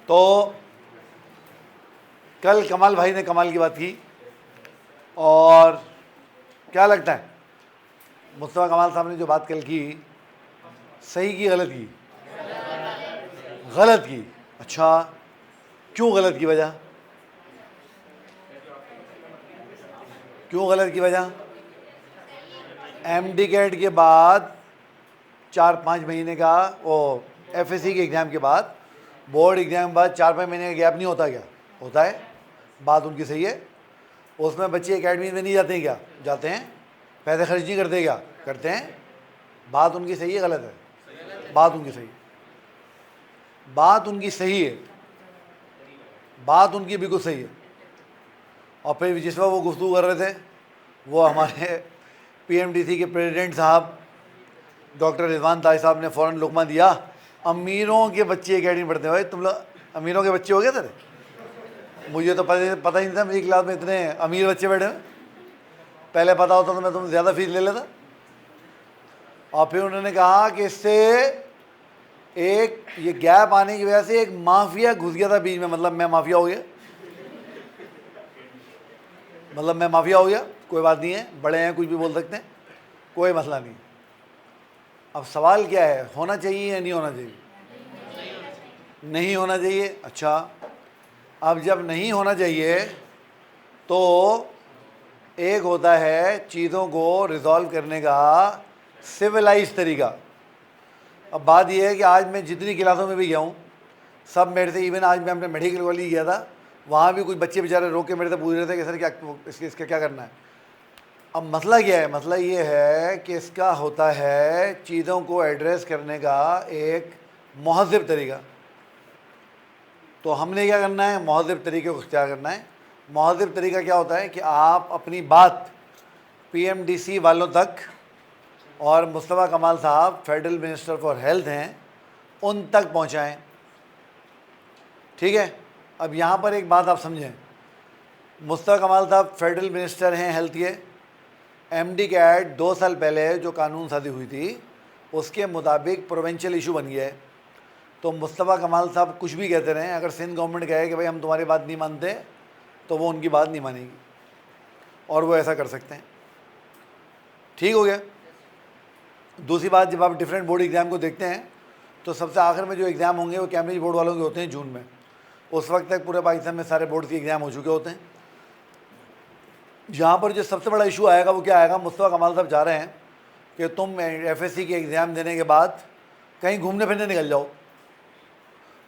तो कल कमाल भाई ने कमाल की बात की, और क्या लगता है मुस्तफ़ा कमाल साहब ने जो बात कल की, सही की गलत की? गलत की। अच्छा, क्यों गलत की वजह? क्यों गलत की वजह? एमडी कैट के बाद 4-5 महीने का, वो एफएससी के एग्ज़ाम के बाद, बोर्ड एग्ज़ाम के बाद 4-5 महीने का गैप नहीं होता क्या? होता है। बात उनकी सही है। उसमें बच्चे एकेडमी में नहीं जाते हैं क्या? जाते हैं। पैसे खर्च नहीं करते क्या? करते हैं। बात उनकी सही है गलत है? बात उनकी सही है। बात उनकी सही है। बात उनकी बिल्कुल सही है। और फिर जिस वक्त वो गुफ्तगू कर रहे थे, वो हमारे पीएमडीसी के प्रेसिडेंट साहब डॉक्टर रिजवान ताज साहब ने फ़ौरन लुकमा दिया, अमीरों के बच्चे एकेडमी पढ़ते हैं। भाई तुम लोग अमीरों के बच्चे हो गए तेरे? मुझे तो पता ही नहीं था मेरी क्लास में इतने अमीर बच्चे बैठे हैं। पहले पता होता तो मैं तुम ज़्यादा फीस ले लेता। और फिर उन्होंने कहा कि इससे एक ये गैप आने की वजह से एक माफिया घुस गया था बीच में। मतलब मैं माफिया हो गया, कोई बात नहीं है, बड़े हैं, कुछ भी बोल सकते हैं, कोई मसला नहीं। अब सवाल क्या है, होना चाहिए या नहीं होना चाहिए? नहीं होना चाहिए। अच्छा, अब जब नहीं होना चाहिए तो एक होता है चीज़ों को रिजॉल्व करने का सिविलाइज तरीका। अब बात यह है कि आज मैं जितनी क्लासों में भी गया हूँ, सब मेरे से, इवन आज मैं अपने मेडिकल कॉलेज गया था, वहाँ भी कुछ बच्चे बेचारे रोक के मेरे से पूछ रहे थे कि सर क्या इसका क्या करना है। अब मसला क्या है? मसला ये है कि इसका होता है चीज़ों को एड्रेस करने का एक मुहज़्ज़ब तरीका। तो हमने क्या करना है? मुहज़्ज़ब तरीके को क्या करना है? मुहज़्ज़ब तरीका क्या होता है कि आप अपनी बात पीएमडीसी वालों तक, और मुस्तफ़ा कमाल साहब फेडरल मिनिस्टर फॉर हेल्थ हैं, उन तक पहुँचाएँ। ठीक है। अब यहाँ पर एक बात आप समझें, मुस्तफ़ा कमाल साहब फेडरल मिनिस्टर हैं हेल्थ के। एमडी कैट 2 साल पहले जो कानून शादी हुई थी उसके मुताबिक प्रोविंशियल इशू बन गया है। तो मुस्तफ़ा कमाल साहब कुछ भी कहते रहें, अगर सिंध गवर्नमेंट कहे कि भाई हम तुम्हारी बात नहीं मानते, तो वो उनकी बात नहीं मानेगी, और वो ऐसा कर सकते हैं। ठीक हो गया। दूसरी बात, जब आप डिफरेंट बोर्ड एग्ज़ाम को देखते हैं तो सबसे आखिर में जो एग्ज़ाम होंगे वो कैम्ब्रिज बोर्ड वालों के होते हैं जून में। उस वक्त तक पूरे पाकिस्तान में सारे बोर्ड के एग्ज़ाम हो चुके होते हैं। यहाँ पर जो सबसे बड़ा इशू आएगा वो क्या आएगा? मुस्तफ़ा कमाल साहब चाह रहे हैं कि तुम एफएससी के एग्ज़ाम देने के बाद कहीं घूमने फिरने निकल जाओ।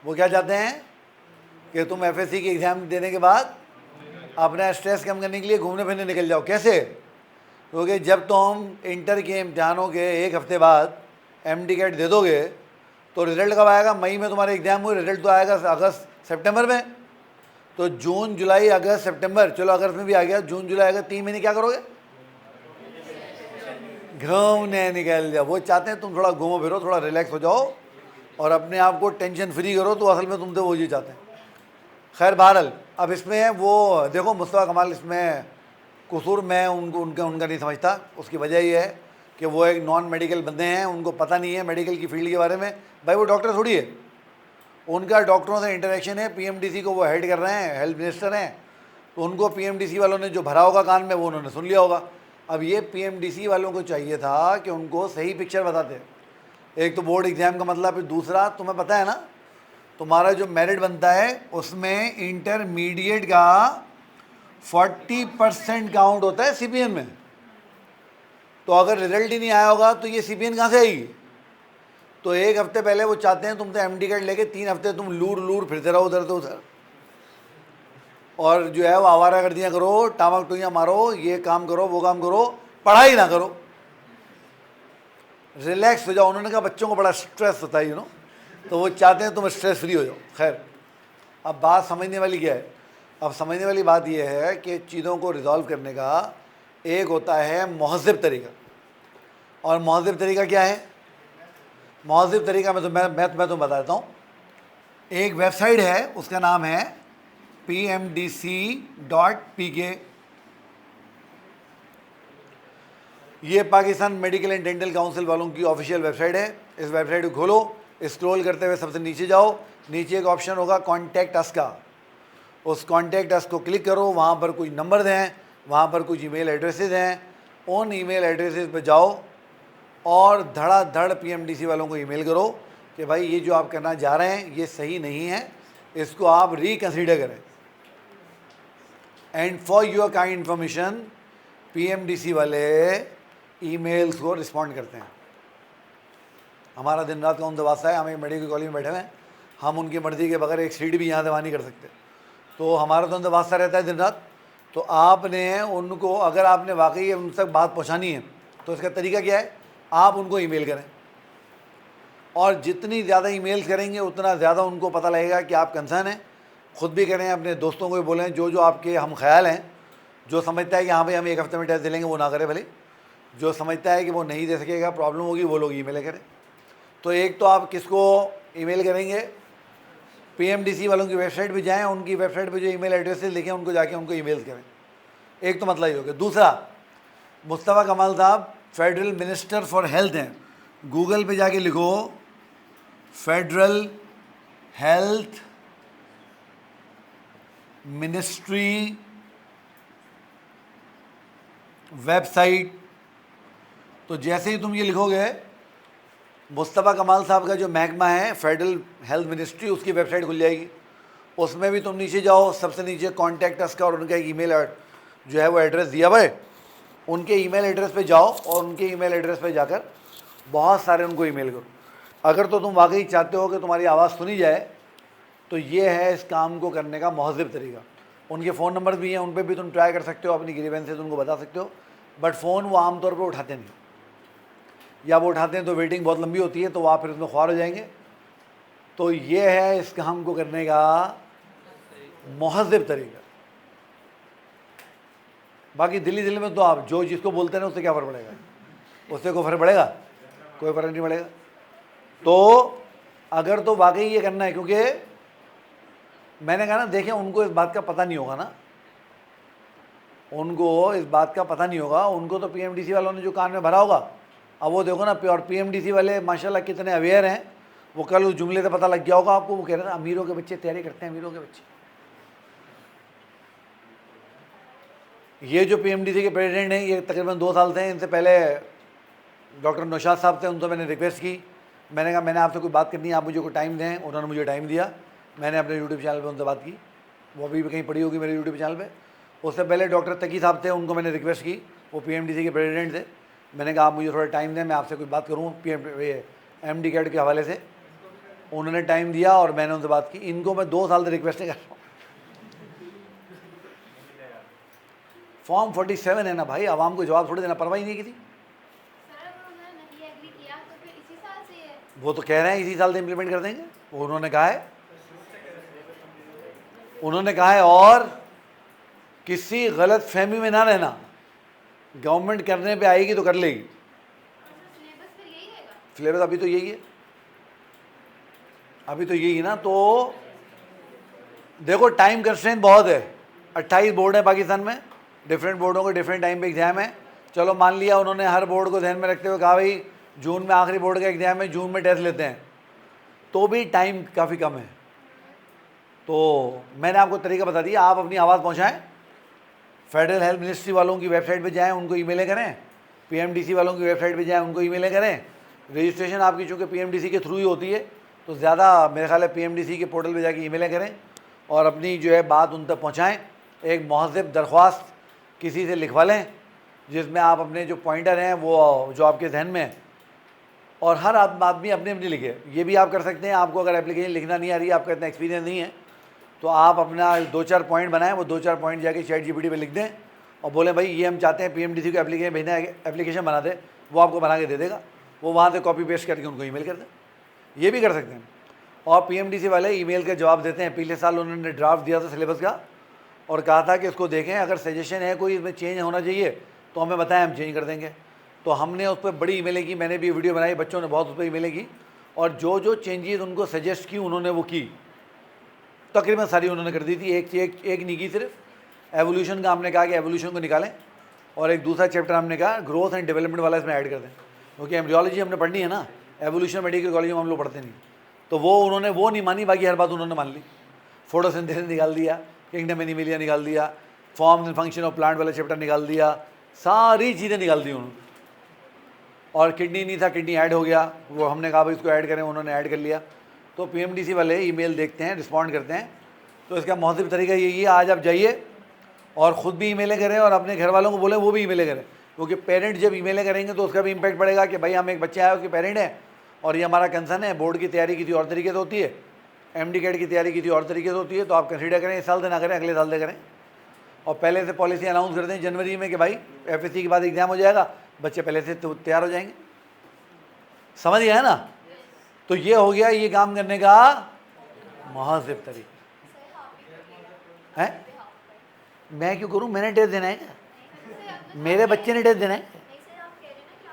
वो क्या चाहते हैं कि तुम एफएससी के एग्ज़ाम देने के बाद अपना स्ट्रेस कम करने के लिए घूमने फिरने निकल जाओ। कैसे? क्योंकि जब तुम इंटर के इम्तहानों के 1 हफ्ते बाद एमडी कैट दे दोगे तो रिज़ल्ट कब आएगा? मई में तुम्हारे एग्ज़ाम हुए, रिज़ल्ट तो आएगा अगस्त सितंबर में। तो जून जुलाई अगस्त सितंबर, चलो अगस्त में भी आ गया, जून जुलाई अगस्त 3 महीने क्या करोगे? घूमने निकल जाओ। वो चाहते हैं तुम थोड़ा घूमो फिरो, थोड़ा रिलैक्स हो जाओ और अपने आप को टेंशन फ्री करो। तो असल में तुम तो वो ही चाहते हैं। खैर बहरहाल, अब इसमें वो देखो मुस्तफ़ा कमाल, इसमें कसूर मैं उनका नहीं समझता। उसकी वजह ये है कि वो एक नॉन मेडिकल बंदे हैं, उनको पता नहीं है मेडिकल की फील्ड के बारे में। भाई वो डॉक्टर थोड़ी है, उनका डॉक्टरों से इंटरेक्शन है। पीएमडीसी को वो हेड कर रहे हैं, हेल्थ मिनिस्टर हैं, तो उनको पीएमडीसी वालों ने जो भरा होगा कान में वो उन्होंने सुन लिया होगा। अब ये पीएमडीसी वालों को चाहिए था कि उनको सही पिक्चर बताते। एक तो बोर्ड एग्ज़ाम का मतलब, फिर दूसरा तुम्हें पता है ना, तुम्हारा जो मेरिट बनता है उसमें इंटरमीडिएट का 40% काउंट होता है सीपीएन में। तो अगर रिजल्ट ही नहीं आया होगा तो ये सीपीएन कहाँ से आएगी? तो 1 हफ्ते पहले वो चाहते हैं तुम तो एमडी कार्ड लेके 3 हफ्ते तुम लूर फिरते रहो उधर तो उधर, और जो है वो आवारा गर्दियाँ करो, टामक टुइयाँ मारो, ये काम करो, वो काम करो, पढ़ाई ना करो, रिलैक्स हो जाओ। उन्होंने कहा बच्चों को बड़ा स्ट्रेस होता है तो वो चाहते हैं तुम स्ट्रेस फ्री हो जाओ। खैर, अब बात समझने वाली क्या है? अब समझने वाली बात यह है कि चीज़ों को रिजॉल्व करने का एक होता है मुहज़्ज़ब तरीका, और मुहज़्ज़ब तरीका क्या है? मुहज़्ज़ब तरीका मैं तुम्हें बता देता हूँ। एक वेबसाइट है, उसका नाम है pmdc.pk। ये Pakistan medical and dental council वालों की ऑफिशियल वेबसाइट है। इस वेबसाइट को खोलो, स्क्रॉल करते हुए सबसे नीचे जाओ, नीचे एक ऑप्शन होगा कॉन्टैक्ट अस का, उस कॉन्टैक्ट अस को क्लिक करो, वहाँ पर कुछ नंबर दें, वहाँ पर कुछ ईमेल एड्रेसेस हैं, उन ईमेल एड्रेसेस पे जाओ और धड़ाधड़ पीएमडीसी वालों को ईमेल करो कि भाई ये जो आप करना जा रहे हैं ये सही नहीं है, इसको आप रिकन्सिडर करें। And for your kind information, PMDC वाले ईमेल्स को रिस्पॉन्ड करते हैं। हमारा दिन रात का उनसे वास्ता है, हम एक मेडिकल कॉलेज में बैठे हुए हैं, हम उनकी मर्ज़ी के बगैर एक सीट भी यहाँ से वहाँ नहीं कर सकते, तो हमारा तो उनसे वास्ता रहता है दिन रात। तो आपने उनको, अगर आपने वाकई उन तक बात पहुँचानी है तो इसका तरीका क्या है, आप उनको ईमेल करें, और जितनी ज़्यादा ईमेल्स करेंगे उतना ज़्यादा उनको पता लगेगा कि आप कंसर्न हैं। ख़ुद भी करें, अपने दोस्तों को भी बोलें, जो आपके हम ख्याल हैं, जो समझता है कि हाँ भाई हम एक हफ्ते में टेस्ट दे लेंगे वो ना करे भले, जो समझता है कि वो नहीं दे सकेगा, प्रॉब्लम होगी, वो लोग ईमेल करें। तो एक तो आप किसको ईमेल करेंगे, पीएमडीसी वालों की वेबसाइट पे जाएं, उनकी वेबसाइट पे जो ईमेल एड्रेसेस लिखे उनको जाके उनको ईमेल करें, एक तो मतलब ये हो गया। दूसरा, मुस्तफ़ा कमाल साहब फेडरल मिनिस्टर फॉर हेल्थ हैं, गूगल पे जाके लिखो फेडरल हेल्थ मिनिस्ट्री वेबसाइट, तो जैसे ही तुम ये लिखोगे मुस्तफ़ा कमाल साहब का जो महकमा है फेडरल हेल्थ मिनिस्ट्री, उसकी वेबसाइट खुल जाएगी। उसमें भी तुम नीचे जाओ, सबसे नीचे कॉन्टैक्ट अस का और उनका एक ईमेल जो है वो एड्रेस दिया हुआ है, उनके ईमेल एड्रेस पे जाओ और उनके ईमेल एड्रेस पे जाकर बहुत सारे उनको ईमेल करो। अगर तो तुम वाकई चाहते हो कि तुम्हारी आवाज़ सुनी जाए तो ये है इस काम को करने का महज़ब तरीका। उनके फ़ोन नंबर भी हैं, उन पर भी तुम ट्राई कर सकते हो, अपनी ग्रीवेंसेस उनको बता सकते हो, बट फ़ोन वो आमतौर पर उठाते नहीं, या वो उठाते हैं तो वेटिंग बहुत लंबी होती है, तो वो आप फिर उसमें ख्वार हो जाएंगे। तो ये है इस काम को करने का महज़ब तरीका। बाकी दिल्ली में तो आप जो जिसको बोलते हैं उससे क्या फ़र्क पड़ेगा, उससे कोई फ़र्क पड़ेगा, कोई फ़र्क नहीं पड़ेगा। तो अगर तो वाकई ये करना है, क्योंकि मैंने कहा ना, देखें उनको इस बात का पता नहीं होगा ना, उनको इस बात का पता नहीं होगा, उनको तो पीएमडीसी वालों ने जो कान में भरा होगा, अब वो देखो ना, और पीएमडीसी वाले माशाल्लाह कितने अवेयर हैं, वो कल उस जुमले से पता लग गया होगा आपको, वो कह रहे हैं अमीरों के बच्चे तैयारी करते हैं, अमीरों के बच्चे। ये जो पीएमडीसी के प्रेसिडेंट हैं ये तकरीबन 2 साल से हैं, इनसे पहले डॉक्टर नौशाद साहब थे, उनसे मैंने रिक्वेस्ट की, मैंने कहा मैंने आपसे कोई बात करनी है, आप मुझे कोई टाइम दें, उन्होंने मुझे टाइम दिया, मैंने अपने यूट्यूब चैनल पे उनसे बात की, वो अभी भी कहीं पड़ी होगी मेरे यूट्यूब चैनल पे। उससे पहले डॉक्टर तकी साहब थे, उनको मैंने रिक्वेस्ट की, वो पीएमडीसी के प्रेसिडेंट थे, मैंने कहा आप मुझे थोड़ा टाइम दें, मैं आपसे कोई बात करूँ एमडी कैड के हवाले से, उन्होंने टाइम दिया और मैंने उनसे बात की। इनको मैं 2 साल से रिक्वेस्ट कर रहा हूँ। फॉर्म 47 है ना भाई, आवाम को जवाब थोड़ी देना, परवाही नहीं की थी। वो तो कह रहे हैं इसी साल से इम्प्लीमेंट कर देंगे, वो उन्होंने कहा है, और किसी गलत फहमी में ना रहना, गवर्नमेंट करने पे आएगी तो कर लेगी। सिलेबस अभी तो यही है, अभी तो यही ना। तो देखो टाइम कंस्ट्रेंट बहुत है, 28 बोर्ड है पाकिस्तान में, डिफरेंट बोर्डों को डिफरेंट टाइम पे एग्जाम है। चलो मान लिया उन्होंने हर बोर्ड को ध्यान में रखते हुए कहा भाई जून में आखिरी बोर्ड का एग्जाम है, जून में टेस्ट लेते हैं, तो भी टाइम काफ़ी कम है। तो मैंने आपको तरीका बता दिया, आप अपनी आवाज़ पहुँचाएँ, फेडरल हेल्थ मिनिस्ट्री वालों की वेबसाइट पे जाएं, उनको ईमेलें करें, पीएमडीसी वालों की वेबसाइट पे जाएं, उनको ईमेलें करें। रजिस्ट्रेशन आपकी चूँकि पीएमडीसी के थ्रू ही होती है, तो ज़्यादा मेरे ख्याल है पीएमडीसी के पोर्टल पे जाके ईमेलें करें और अपनी जो है बात उन तक पहुँचाएँ। एक महज़ब दरख्वास्त किसी से लिखवा लें जिसमें आप अपने जो पॉइंटर हैं वो जो आपके जहन में है, और हर आदमी अपने अपनी लिखे। ये भी आप कर सकते हैं, आपको अगर एप्लीकेशन लिखना नहीं आ रही है, आपका इतना एक्सपीरियंस नहीं है, तो आप अपना 2-4 पॉइंट बनाएं, वो 2-4 पॉइंट जाके ChatGPT पे लिख दें और बोलें भाई ये हम चाहते हैं पीएमडीसी को एप्लीकेशन भेजना है, एप्लीकेशन बना दे, वो आपको बना के दे देगा, वो वहाँ से कॉपी पेस्ट करके उनको ईमेल कर दें, ये भी कर सकते हैं। और पीएमडीसी वाले ईमेल के जवाब देते हैं। पिछले साल उन्होंने ड्राफ्ट दिया था सिलेबस का और कहा था कि इसको देखें, अगर सजेशन है कोई इसमें चेंज होना चाहिए तो हमें बताएं, हम चेंज कर देंगे। तो हमने उस पर बड़ी ईमेलें की, मैंने भी वीडियो बनाई, बच्चों ने बहुत उस पर ईमेलें की, और जो जो चेंजेस उनको सजेस्ट की उन्होंने वो की, तकरीबन सारी उन्होंने कर दी थी। एक नहीं की, सिर्फ एवोल्यूशन का हमने कहा कि एवोल्यूशन को निकालें, और एक दूसरा चैप्टर हमने कहा ग्रोथ एंड डेवलपमेंट वाला इसमें ऐड कर दें, क्योंकि एम्ब्रियोलॉजी हमने पढ़नी है ना, एवोल्यूशन मेडिकल कॉलेज में हम लोग पढ़ते नहीं। तो वो उन्होंने वो नहीं मानी, बाकी हर बात उन्होंने मान ली। फोटोसिंथेसिस निकाल दिया, किंगडम एनिमलिया निकाल दिया, form and function of plant वाला चैप्टर निकाल दिया, सारी चीज़ें निकाल दी उन्होंने। और किडनी नहीं था, किडनी ऐड हो गया, वो हमने कहा भाई इसको ऐड करें, उन्होंने ऐड कर लिया। तो पीएमडीसी वाले ईमेल देखते हैं, रिस्पॉन्ड करते हैं। तो इसका मौसम तरीका यही है, आज आप जाइए और ख़ुद भी ईमेलें करें और अपने घर वालों को बोलें वो भी ईमेलें करें, क्योंकि पेरेंट जब ईमेलें करेंगे तो उसका भी इम्पैक्ट पड़ेगा कि भाई हम एक बच्चे आए उसके पेरेंट हैं और ये हमारा कंसर्न है, बोर्ड की तैयारी किसी और तरीके से होती है, एमडी कैट की तैयारी किसी और तरीके से होती है, तो आप कंसीडर करें इस साल से ना करें, अगले साल से करें। और पहले से पॉलिसी अनाउंस कर दें जनवरी में कि भाई एफएससी के बाद एग्ज़ाम हो जाएगा, बच्चे पहले से तैयार हो जाएंगे। समझ गए ना? तो ये हो गया ये काम करने का मुनासिब तरीका है। मैं क्यों करूं? मैंने टेस्ट देना है क्या? मेरे बच्चे ने टेस्ट देना है?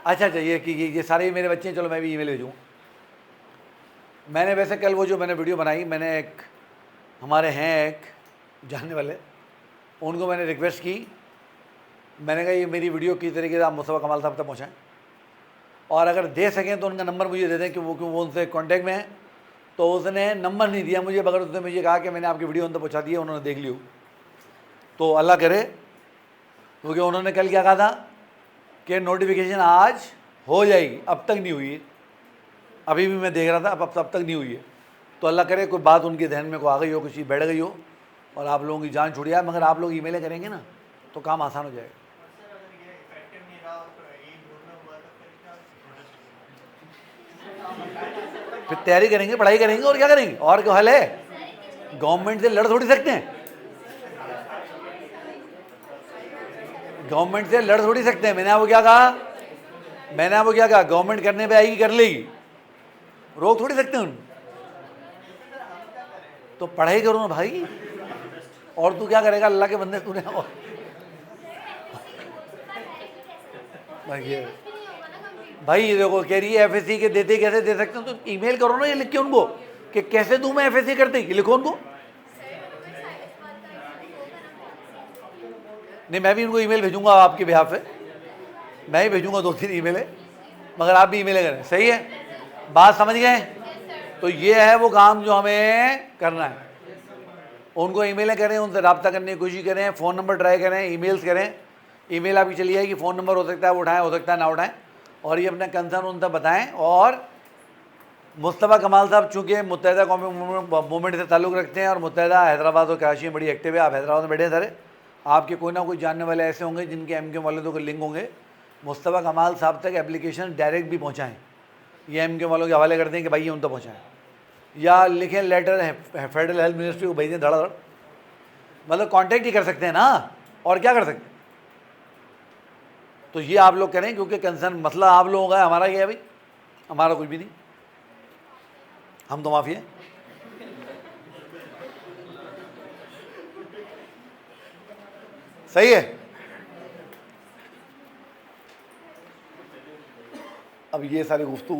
अच्छा अच्छा, ये सारे मेरे बच्चे हैं, चलो मैं भी ईमेल भेजूँ। मैंने वैसे कल वो जो मैंने वीडियो बनाई, मैंने एक हमारे हैं एक जानने वाले, उनको मैंने रिक्वेस्ट की, मैंने कहा ये मेरी वीडियो किस तरीके से आप मुस्तफा कमाल साहब तक पहुँचाएँ, और अगर दे सकें तो उनका नंबर मुझे दे दें कि वो उनसे कांटेक्ट में है। तो उसने नंबर नहीं दिया मुझे, मगर उसने मुझे कहा कि मैंने आपकी वीडियो उन तक पहुँचा दी है, उन्होंने देख ली हो। तो अल्लाह करे, क्योंकि उन्होंने कल क्या कहा था कि नोटिफिकेशन आज हो जाएगी, अब तक नहीं हुई है, अभी भी मैं देख रहा था, अब तक नहीं हुई है। तो अल्लाह करे कोई बात उनके जहन में को आ गई हो, कुछ बैठ गई हो और आप लोगों की जान छूट जाए, मगर आप लोग ईमेलें करेंगे ना तो काम आसान हो जाएगा। फिर तैयारी करेंगे, पढ़ाई करेंगे और क्या करेंगे, और क्या हल है? गवर्नमेंट से लड़ थोड़ी सकते हैं, गवर्नमेंट से लड़ थोड़ी सकते हैं। मैंने आपको क्या कहा, गवर्नमेंट करने पे आएगी कर लेगी, रोक थोड़ी सकते हैं उन। तो पढ़ाई करो ना भाई, और तू क्या करेगा अल्लाह के बंदे, तूने और भाई ये देखो कह रही है एफएससी के देते कैसे दे सकते हो, तो ईमेल करो ना ये लिख के उनको कि कैसे दूं मैं एफएससी करते, लिखो उनको। नहीं, मैं भी उनको ईमेल भेजूंगा आपके बिहाफ पे, मैं ही भेजूंगा 2-3 ईमेलें, मगर आप भी ईमेलें करें। सही है, बात समझ गए? तो ये है वो काम जो हमें करना है। उनको ईमेलें करें, उनसे रब्ता करने की कोशिश करें, फ़ोन नंबर ट्राई करें, ईमेल्स करें। ईमेल आपकी चली जाएगी, फ़ोन नंबर हो सकता है वो उठाएं, हो सकता है ना उठाएं, और ये अपना कंसर्न उन तक बताएं। और मुस्तफ़ा कमाल साहब चूँकि मुत्तहिदा कौमी मूवमेंट से ताल्लुक़ रखते हैं और मुत्तहिदा हैदराबाद और कराची में बड़ी एक्टिव है, आप हैदराबाद में बैठे हैं सारे, आपके कोई ना कोई जानने वाले ऐसे होंगे जिनके एमके वालों के लिंक होंगे, मुस्तफ़ा कमाल साहब तक एप्लीकेशन डायरेक्ट भी पहुँचाएँ, ये एमके वालों के हवाले कर दें कि भाई ये उन तक पहुँचाएँ, या लिखें लेटर फेडरल हेल्थ मिनिस्ट्री को भेजें धड़ाधड़, मतलब कांटेक्ट ही कर सकते हैं ना, और क्या कर सकते हैं। तो ये आप लोग करें, क्योंकि कंसर्न मसला आप लोगों का है, हमारा क्या है भाई, हमारा कुछ भी नहीं, हम तो माफ़ी हैं। सही है। अब ये सारी गुफ्तगू